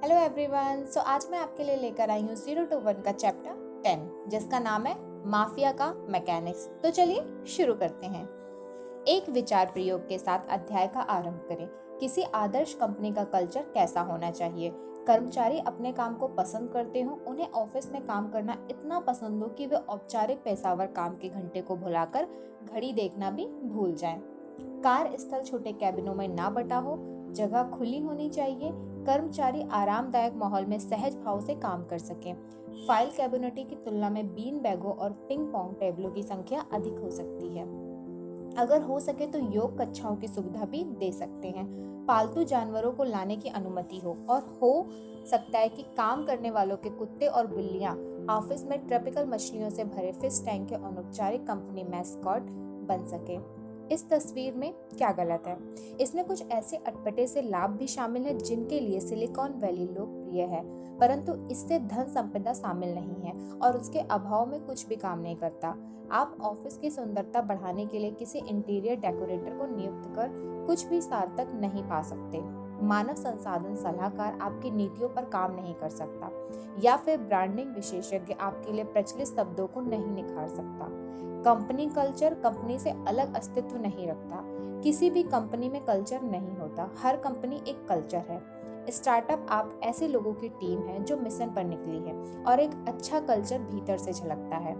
Hello everyone. आज मैं आपके लिए लेकर आई हूँ 0 to 1 का चैप्टर 10 जिसका नाम है माफिया का मैकेनिक्स। तो चलिए शुरू करते हैं। एक विचार प्रयोग के साथ अध्याय का आरंभ करें। किसी आदर्श कंपनी का कल्चर कैसा होना चाहिए? कर्मचारी अपने काम को पसंद करते हो, उन्हें ऑफिस में काम करना इतना पसंद हो कि वे औपचारिक पेशेवर काम के घंटे को भुलाकर घड़ी देखना भी भूल जाएं। कार्यस्थल छोटे कैबिनों में ना बटा हो, जगह खुली होनी चाहिए, कर्मचारी आरामदायक माहौल में सहज भाव से काम कर सकें। फाइल कैबिनेट की तुलना में बीन बैगों और पिंग पोंग टेबलों की संख्या अधिक हो सकती है। अगर हो सके तो योग कक्षाओं की सुविधा भी दे सकते हैं। पालतू जानवरों को लाने की अनुमति हो, और हो सकता है कि काम करने वालों के कुत्ते और बिल्लियां ऑफिस में ट्रॉपिकल मछलियों से भरे फिश टैंक के अनौपचारिक कंपनी मैस्कॉट बन सके। इस तस्वीर में क्या गलत है? इसमें कुछ ऐसे अटपटे से लाभ भी शामिल हैं जिनके लिए सिलिकॉन वैली लोकप्रिय है, परंतु इससे धन संपदा शामिल नहीं है और उसके अभाव में कुछ भी काम नहीं करता। आप ऑफिस की सुंदरता बढ़ाने के लिए किसी इंटीरियर डेकोरेटर को नियुक्त कर कुछ भी सार्थक नहीं पा सकते। मानव संसाधन सलाहकार आपकी नीतियों पर काम नहीं कर सकता, या फिर ब्रांडिंग विशेषज्ञ आपके लिए प्रचलित शब्दों को नहीं निखार सकता। कंपनी कल्चर कंपनी से अलग अस्तित्व नहीं रखता। किसी भी कंपनी में कल्चर नहीं होता, हर कंपनी एक कल्चर है। स्टार्टअप आप ऐसे लोगों की टीम है जो मिशन पर निकली है, और एक अच्छा कल्चर भीतर से झलकता है,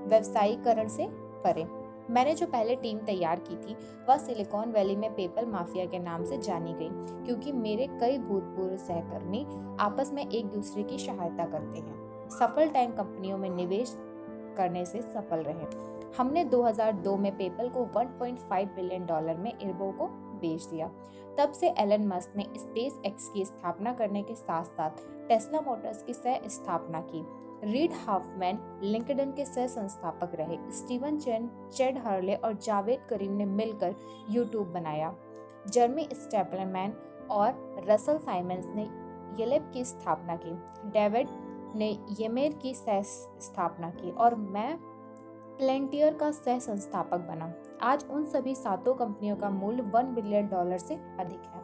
व्यवसायीकरण से परे। मैंने जो पहले टीम तैयार की थी वह सिलिकॉन वैली में पेपल माफिया के नाम से जानी गई, क्योंकि मेरे कई भूतपूर्व सहकर्मी आपस में एक दूसरे की सहायता करते हैं, सफल टाइम कंपनियों में निवेश करने से सफल रहे। हमने 2002 में पेपल को $1.5 बिलियन में इरबो को बेच दिया। तब से एलन मस्क ने स्पेस एक्स की स्थापना करने के साथ साथ टेस्ला मोटर्स की सह स्थापना की। रीड हाफमैन लिंक्डइन के सह संस्थापक रहे। स्टीवन चेन, चेड हर्ले और जावेद करीम ने मिलकर यूट्यूब बनाया। जर्मी स्टेपलमैन और रसल साइमंस ने येलेप की स्थापना की। डेविड ने येमेर की सह स्थापना की और मैं प्लेंटियर का सह संस्थापक बना। आज उन सभी सातों कंपनियों का मूल्य $1 बिलियन से अधिक है।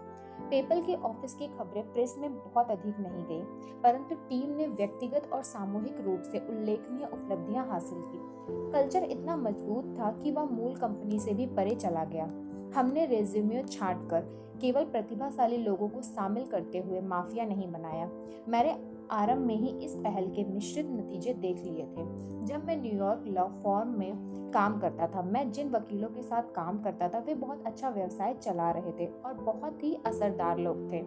पेपल के ऑफिस की खबरें प्रेस में बहुत अधिक नहीं गई, परंतु टीम ने व्यक्तिगत और सामूहिक रूप से उल्लेखनीय उपलब्धियां हासिल की। कल्चर इतना मजबूत था कि वह मूल कंपनी से भी परे चला गया। हमने रेज्यूमे छांटकर केवल प्रतिभाशाली लोगों को शामिल करते हुए माफिया नहीं बनाया। मैंने आरंभ में ही इस पहल के मिश्रित नतीजे देख लिए थे। जब मैं न्यूयॉर्क लॉ फर्म में काम करता था, मैं जिन वकीलों के साथ काम करता था वे बहुत अच्छा व्यवसाय चला रहे थे और बहुत ही असरदार लोग थे,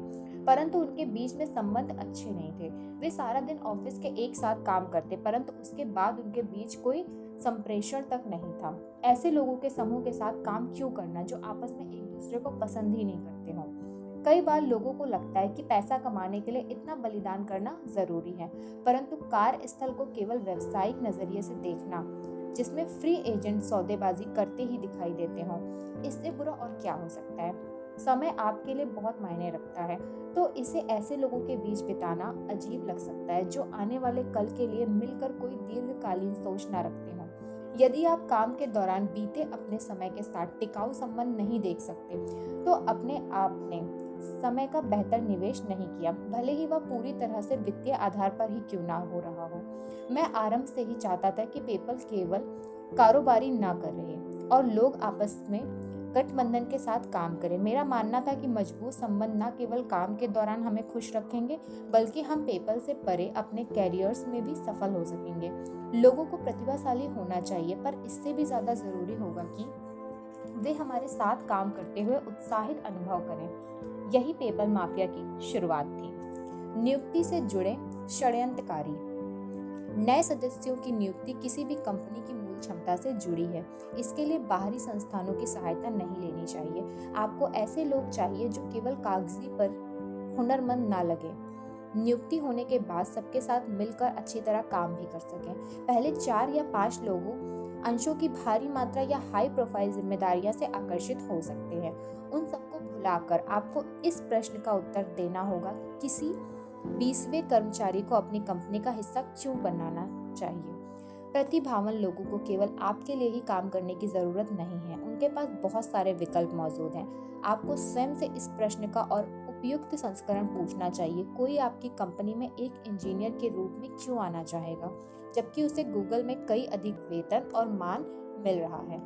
परंतु उनके बीच में संबंध अच्छे नहीं थे। वे सारा दिन ऑफिस के एक साथ काम करते, परंतु उसके बाद उनके बीच कोई संप्रेषण तक नहीं था। ऐसे लोगों के समूह के साथ काम क्यों करना जो आपस में एक दूसरे को पसंद ही नहीं करते हों। कई बार लोगों को लगता है कि पैसा कमाने के लिए इतना बलिदान करना जरूरी है, परंतु कार्यस्थल को केवल व्यावसायिक नजरिए से देखना, जिसमें फ्री एजेंट सौदेबाजी करते ही दिखाई देते हों, इससे बुरा और क्या हो सकता है। समय आपके लिए बहुत मायने रखता है, तो इसे ऐसे लोगों के बीच बिताना अजीब लग सकता है जो आने वाले कल के लिए मिलकर कोई दीर्घकालीन सोच न रखते हों। यदि आप काम के दौरान बीते अपने समय के साथ टिकाऊ संबंध नहीं देख सकते, तो अपने आप ने समय का बेहतर निवेश नहीं किया, भले ही वह पूरी तरह से वित्तीय आधार पर ही क्यों ना हो रहा हो। मैं आरंभ से ही चाहता था कि पेपल केवल कारोबारी ना कर रहे और लोग आपस में गठबंधन के साथ काम करें। मेरा मानना था कि मजबूत संबंध न केवल काम के दौरान हमें खुश रखेंगे, बल्कि हम पेपल से परे अपने कैरियर्स में भी सफल हो सकेंगे। लोगों को प्रतिभाशाली होना चाहिए, पर इससे भी ज्यादा जरूरी होगा कि वे हमारे साथ काम करते हुए उत्साहित अनुभव करें। यही पेपल माफिया की शुरुआत थी। नियुक्ति से जुड़े षड्यंत्रकारी। नए सदस्यों की नियुक्ति किसी भी कंपनी की मूल क्षमता से जुड़ी है। इसके लिए बाहरी संस्थानों की सहायता नहीं लेनी चाहिए। आपको ऐसे लोग चाहिए जो केवल कागजी पर हुनरमंद ना लगे। नियुक्ति होने के बाद सबके साथ मिलकर अच्छी तरह काम भी कर सकें। पहले 4 या 5 लोगों अंशों की भारी मात्रा या हाई प्रोफाइल जिम्मेदारियां से आकर्षित हो सकते हैं। उन सबको भुलाकर आपको इस प्रश्न का उत्तर देना होगा, किसी 20वें कर्मचारी को अपनी कंपनी का हिस्सा क्यों बनाना चाहिए। प्रतिभावान लोगों को केवल आपके लिए ही काम करने की जरूरत नहीं है, उनके पास बहुत सारे विकल्प मौजूद हैं। आपको स्वयं से इस प्रश्न का और उपयुक्त संस्करण पूछना चाहिए। कोई आपकी कंपनी में एक इंजीनियर के रूप में क्यों आना चाहेगा, जबकि उसे गूगल में कई अधिक वेतन और मान मिल रहा है।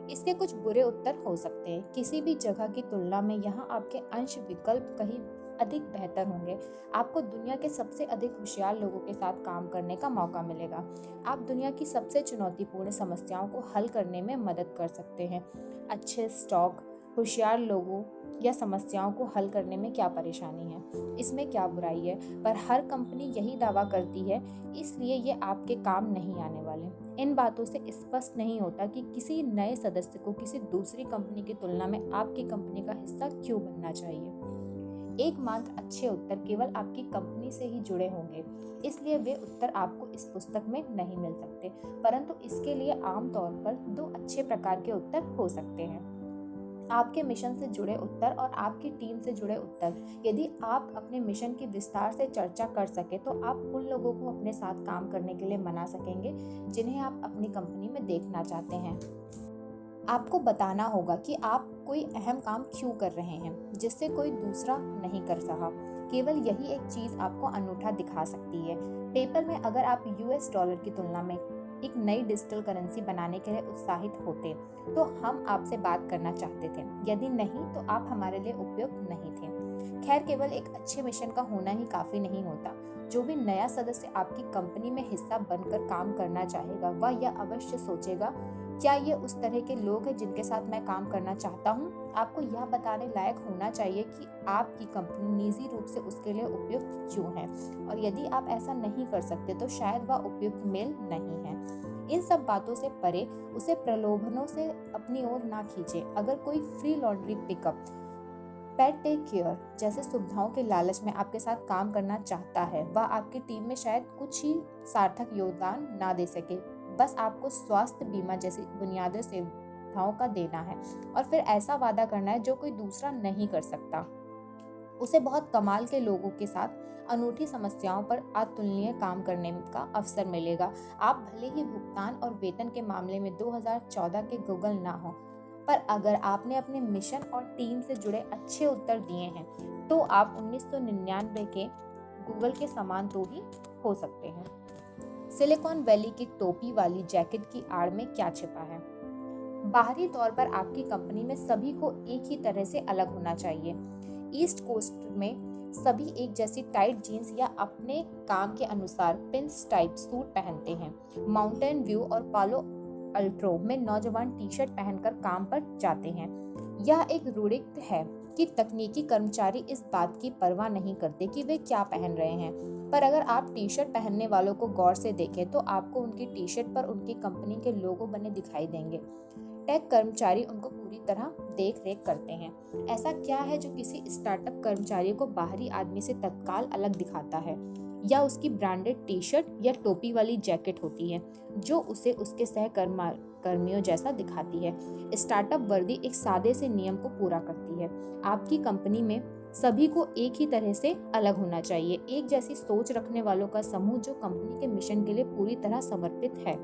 इसके कुछ बुरे उत्तर हो सकते हैं। किसी भी जगह की तुलना में यहाँ आपके अंश विकल्प कहीं अधिक बेहतर होंगे। आपको दुनिया के सबसे अधिक होशियार लोगों के साथ काम करने का मौका मिलेगा। आप दुनिया की सबसे चुनौतीपूर्ण समस्याओं को हल करने में मदद कर सकते हैं। अच्छे स्टॉक, होशियार लोगों या समस्याओं को हल करने में क्या परेशानी है, इसमें क्या बुराई है, पर हर कंपनी यही दावा करती है, इसलिए ये आपके काम नहीं आने वाले। इन बातों से स्पष्ट नहीं होता कि किसी नए सदस्य को किसी दूसरी कंपनी की तुलना में आपकी कंपनी का हिस्सा क्यों बनना चाहिए। एकमात्र अच्छे उत्तर केवल आपकी कंपनी से ही जुड़े होंगे, इसलिए वे उत्तर आपको इस पुस्तक में नहीं मिल सकते, परंतु इसके लिए आमतौर पर 2 अच्छे प्रकार के उत्तर हो सकते हैं। आपके मिशन से जुड़े उत्तर और आपकी टीम से जुड़े उत्तर। यदि आप अपने मिशन की विस्तार से चर्चा कर सके तो आप उन लोगों को अपने साथ काम करने के लिए मना सकेंगे जिन्हें आप अपनी कंपनी में देखना चाहते हैं। आपको बताना होगा कि आप कोई अहम काम क्यों कर रहे हैं जिससे कोई दूसरा नहीं कर सका। केवल यही एक चीज आपको अनूठा दिखा सकती है। पेपर में अगर आप यूएस डॉलर की तुलना में एक नई डिजिटल करेंसी बनाने के लिए उत्साहित होते तो हम आपसे बात करना चाहते थे, यदि नहीं तो आप हमारे लिए उपयुक्त नहीं थे। खैर, केवल एक अच्छे मिशन का होना ही काफी नहीं होता। जो भी नया सदस्य आपकी कंपनी में हिस्सा बनकर काम करना चाहेगा वह यह अवश्य सोचेगा, क्या ये उस तरह के लोग हैं जिनके साथ मैं काम करना चाहता हूँ। आपको यह बताने लायक होना चाहिए कि आपकी कंपनी निजी रूप से उसके लिए उपयुक्त क्यों है, और यदि आप ऐसा नहीं कर सकते तो शायद वह उपयुक्त मेल नहीं है। इन सब बातों से परे उसे प्रलोभनों से अपनी ओर ना खींचे। अगर कोई फ्री लॉन्ड्री पिकअप, पेट टेक केयर जैसे सुविधाओं के लालच में आपके साथ काम करना चाहता है, वह आपकी टीम में शायद कुछ ही सार्थक योगदान ना दे सके। बस आपको स्वास्थ्य बीमा जैसी बुनियादी सेवाओं का देना है और फिर ऐसा वादा करना है जो कोई दूसरा नहीं कर सकता। उसे बहुत कमाल के लोगों के साथ अनूठी समस्याओं पर अतुलनीय काम करने का अवसर मिलेगा। आप भले ही भुगतान और वेतन के मामले में 2014 के गूगल ना हो, पर अगर आपने अपने मिशन और टीम से जुड़े अच्छे उत्तर दिए हैं तो आप 1999 के गूगल के समान तो ही हो सकते हैं। सिलिकॉन वैली की टोपी वाली जैकेट की आड़ में क्या छिपा है? बाहरी तौर पर आपकी कंपनी में सभी को एक ही तरह से अलग होना चाहिए। ईस्ट कोस्ट में सभी एक जैसी टाइट जीन्स या अपने काम के अनुसार पिंस टाइप सूट पहनते हैं। माउंटेन व्यू और पालो अल्ट्रो में नौजवान टी शर्ट पहनकर काम पर जाते हैं। यह एक रूढ़ित है कि तकनीकी कर्मचारी इस बात की परवाह नहीं करते कि वे क्या पहन रहे हैं, पर अगर आप टी शर्ट पहनने वालों को गौर से देखें तो आपको उनकी टी शर्ट पर उनकी कंपनी के लोगो बने दिखाई देंगे। टेक कर्मचारी उनको पूरी तरह देख रेख करते हैं। ऐसा क्या है जो किसी स्टार्टअप कर्मचारी को बाहरी आदमी से तत्काल अलग दिखाता है? या उसकी ब्रांडेड टी शर्ट या टोपी वाली जैकेट होती है जो उसे उसके सहकर्मियों जैसा दिखाती है। स्टार्टअप वर्दी एक सादे से नियम को पूरा करती है। आपकी कंपनी में सभी को एक ही तरह से अलग होना चाहिए, एक जैसी सोच रखने वालों का समूह जो कंपनी के मिशन के लिए पूरी तरह समर्पित है।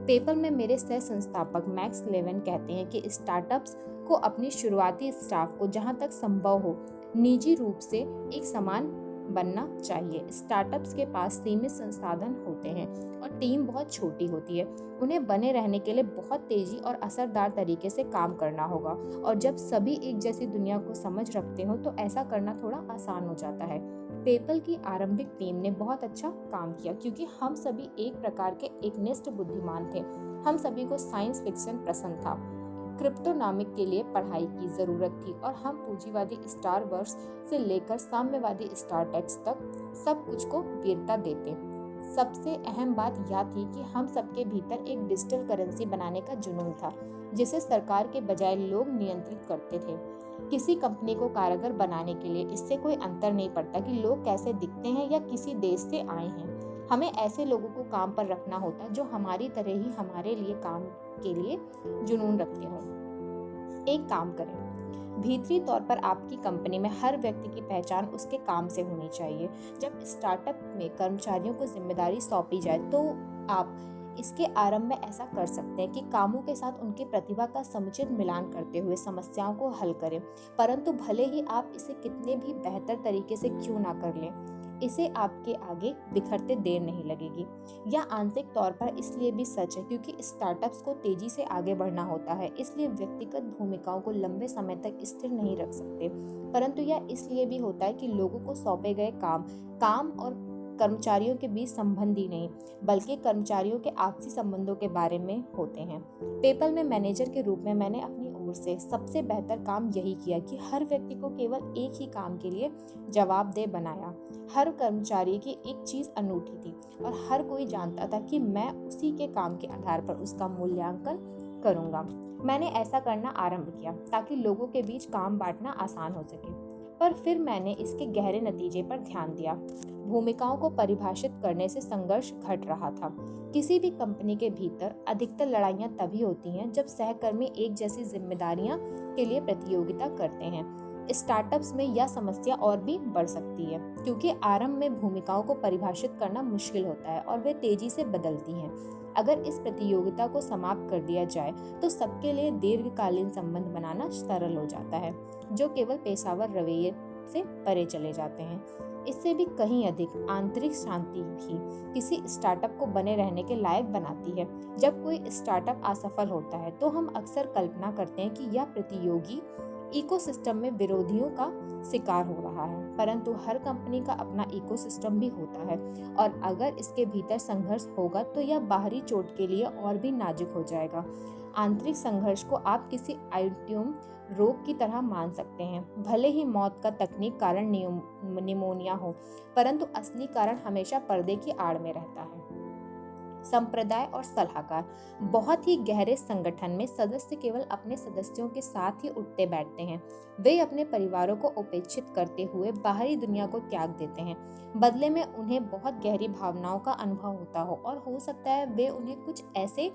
पेपर में मेरे सह संस्थापक मैक्स लेविन कहते हैं कि स्टार्टअप्स को अपनी शुरुआती स्टाफ को जहां तक संभव हो निजी रूप से एक समान बनना चाहिए। स्टार्टअप्स के पास सीमित संसाधन होते हैं और टीम बहुत छोटी होती है। उन्हें बने रहने के लिए बहुत तेजी और असरदार तरीके से काम करना होगा, और जब सभी एक जैसी दुनिया को समझ रखते हो तो ऐसा करना थोड़ा आसान हो जाता है। पेपल की आरंभिक टीम ने बहुत अच्छा काम किया क्योंकि हम सभी एक प्रकार के एकनिष्ठ बुद्धिमान थे। हम सभी को साइंस फिक्शन पसंद था, क्रिप्टोनॉमिक के लिए पढ़ाई की जरूरत थी, और हम पूंजीवादी स्टार वर्स से लेकर साम्यवादी स्टार टेक्स तक सब कुछ को वीरता देते। सबसे अहम बात यह थी कि हम सबके भीतर एक डिजिटल करेंसी बनाने का जुनून था जिसे सरकार के बजाय लोग नियंत्रित करते थे। किसी कंपनी को कारगर बनाने के लिए इससे कोई अंतर नहीं पड़ता कि लोग कैसे दिखते हैं या किसी देश से आए हैं। हमें ऐसे लोगों को काम पर रखना होता जो हमारी तरह ही हमारे लिए काम के लिए जुनून रखते हों। एक काम करें, भीतरी तौर पर आपकी कंपनी में हर व्यक्ति की पहचान उसके काम से होनी चाहिए। जब स्टार्टअप में कर्मचारियों को जिम्मेदारी सौंपी जाए तो आप इसके आरंभ में ऐसा कर सकते हैं कि कामों के साथ उनकी प्रतिभा का समुचित मिलान करते हुए समस्याओं को हल करें, परंतु भले ही आप इसे कितने भी बेहतर तरीके से क्यों ना कर लें, इसे आपके आगे बिखरते देर नहीं लगेगी। यह आंशिक तौर पर इसलिए भी सच है क्योंकि स्टार्टअप्स को तेजी से आगे बढ़ना होता है, इसलिए व्यक्तिगत भूमिकाओं को लंबे समय तक स्थिर नहीं रख सकते, परंतु यह इसलिए भी होता है कि लोगों को सौंपे गए काम और कर्मचारियों के बीच संबंध ही नहीं, बल्कि कर्मचारियों के आपसी संबंधों के बारे में होते हैं। पेपल में मैनेजर के रूप में मैंने अपनी ओर से सबसे बेहतर काम यही किया कि हर व्यक्ति को केवल एक ही काम के लिए जवाबदेह बनाया। हर कर्मचारी की एक चीज अनूठी थी और हर कोई जानता था कि मैं उसी के काम के आधार पर उसका मूल्यांकन करूंगा। मैंने ऐसा करना आरंभ किया ताकि लोगों के बीच काम बांटना आसान हो सके, पर फिर मैंने इसके गहरे नतीजे पर ध्यान दिया। भूमिकाओं को परिभाषित करने से संघर्ष घट रहा था। किसी भी कंपनी के भीतर अधिकतर लड़ाइयाँ तभी होती हैं जब सहकर्मी एक जैसी जिम्मेदारियां के लिए प्रतियोगिता करते हैं। स्टार्टअप्स में यह समस्या और भी बढ़ सकती है क्योंकि आरंभ में भूमिकाओं को परिभाषित करना मुश्किल होता है और वे तेजी से बदलती हैं। अगर इस प्रतियोगिता को समाप्त कर दिया जाए तो सबके लिए दीर्घकालीन संबंध बनाना सरल हो जाता है, जो केवल पेशेवर रवैये से परे चले जाते हैं। इससे भी कहीं अधिक आंतरिक शांति भी किसी स्टार्टअप को बने रहने के लायक बनाती है। जब कोई स्टार्टअप असफल होता है तो हम अक्सर कल्पना करते हैं कि यह प्रतियोगी इकोसिस्टम में विरोधियों का शिकार हो रहा है, परंतु हर कंपनी का अपना इकोसिस्टम भी होता है और अगर इसके भीतर संघर्ष होगा तो यह बाहरी चोट के लिए और भी नाजुक हो जाएगा। आंतरिक संघर्ष को आप किसी ऑटोइम्यून रोग की तरह मान सकते हैं। भले ही मौत का तकनीक कारण निमोनिया हो, परंतु असली कारण हमेशा पर्दे की आड़ में रहता है। संप्रदाय और सलाहकार। बहुत ही गहरे संगठन में सदस्य केवल अपने सदस्यों के साथ ही उठते बैठते हैं। वे अपने परिवारों को उपेक्षित करते हुए बाहरी दुनिया को त्याग देते हैं। बदले में उन्हें बहुत गहरी भावनाओं का अनुभव होता हो और हो सकता है वे उन्हें कुछ ऐसे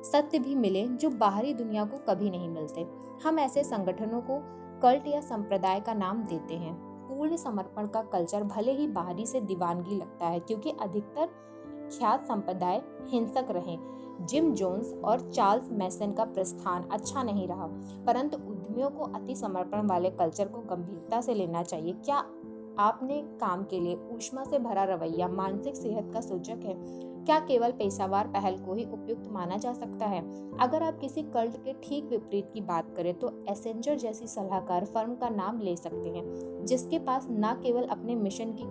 सत्य भी मिले जो बाहरी दुनिया को कभी नहीं मिलते। हम ऐसे संगठनों को कल्ट या संप्रदाय का नाम देते हैं। पूर्ण समर्पण का कल्चर भले ही बाहरी से दीवानगी लगता है क्योंकि अधिकतर ख्यात संप्रदाय हिंसक रहे। जिम जोन्स और चार्ल्स मैसन का प्रस्थान अच्छा नहीं रहा, परंतु उद्यमियों को अति समर्पण वाले कल्चर को गंभीरता से लेना चाहिए। क्या आपने काम के लिए ऊष्मा से भरा रवैया मानसिक सेहत का सूचक है? क्या केवल पेशेवर पहल को ही उपयुक्त माना जा सकता है? अगर आप किसी कल्ट के ठीक विपरीत की बात करें तो एसेंजर जैसी सलाहकार फर्म का नाम ले सकते हैं, जिसके पास न केवल अपने मिशन की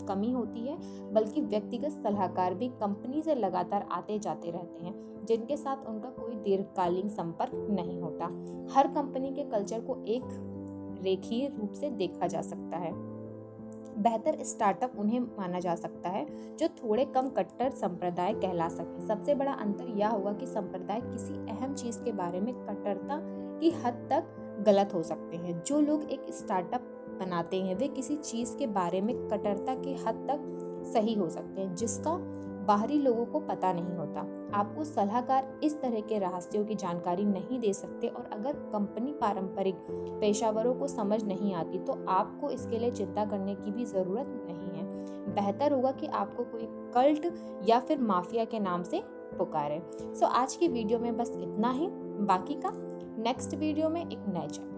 कमी होती है, बल्कि व्यक्तिगत सलाहकार भी कंपनी से लगातार आते जाते रहते हैं, जिनके साथ उनका कोई दीर्घकालीन संपर्क नहीं होता। हर कंपनी के कल्चर को एक रेखीय रूप से देखा जा सकता है। बेहतर स्टार्टअप उन्हें माना जा सकता है जो थोड़े कम कट्टर संप्रदाय कहला सके। सबसे बड़ा अंतर यह होगा कि संप्रदाय किसी अहम चीज के बारे में कट्टरता की हद तक गलत हो सकते हैं। जो लोग एक स्टार्टअप बनाते हैं वे किसी चीज के बारे में कट्टरता की हद तक सही हो सकते हैं जिसका बाहरी लोगों को पता नहीं होता। आपको सलाहकार इस तरह के रहस्यों की जानकारी नहीं दे सकते और अगर कंपनी पारंपरिक पेशेवरों को समझ नहीं आती तो आपको इसके लिए चिंता करने की भी जरूरत नहीं है। बेहतर होगा कि आपको कोई कल्ट या फिर माफिया के नाम से पुकारे। आज की वीडियो में बस इतना ही। बाकी का नेक्स्ट वीडियो में एक नए चैप्टर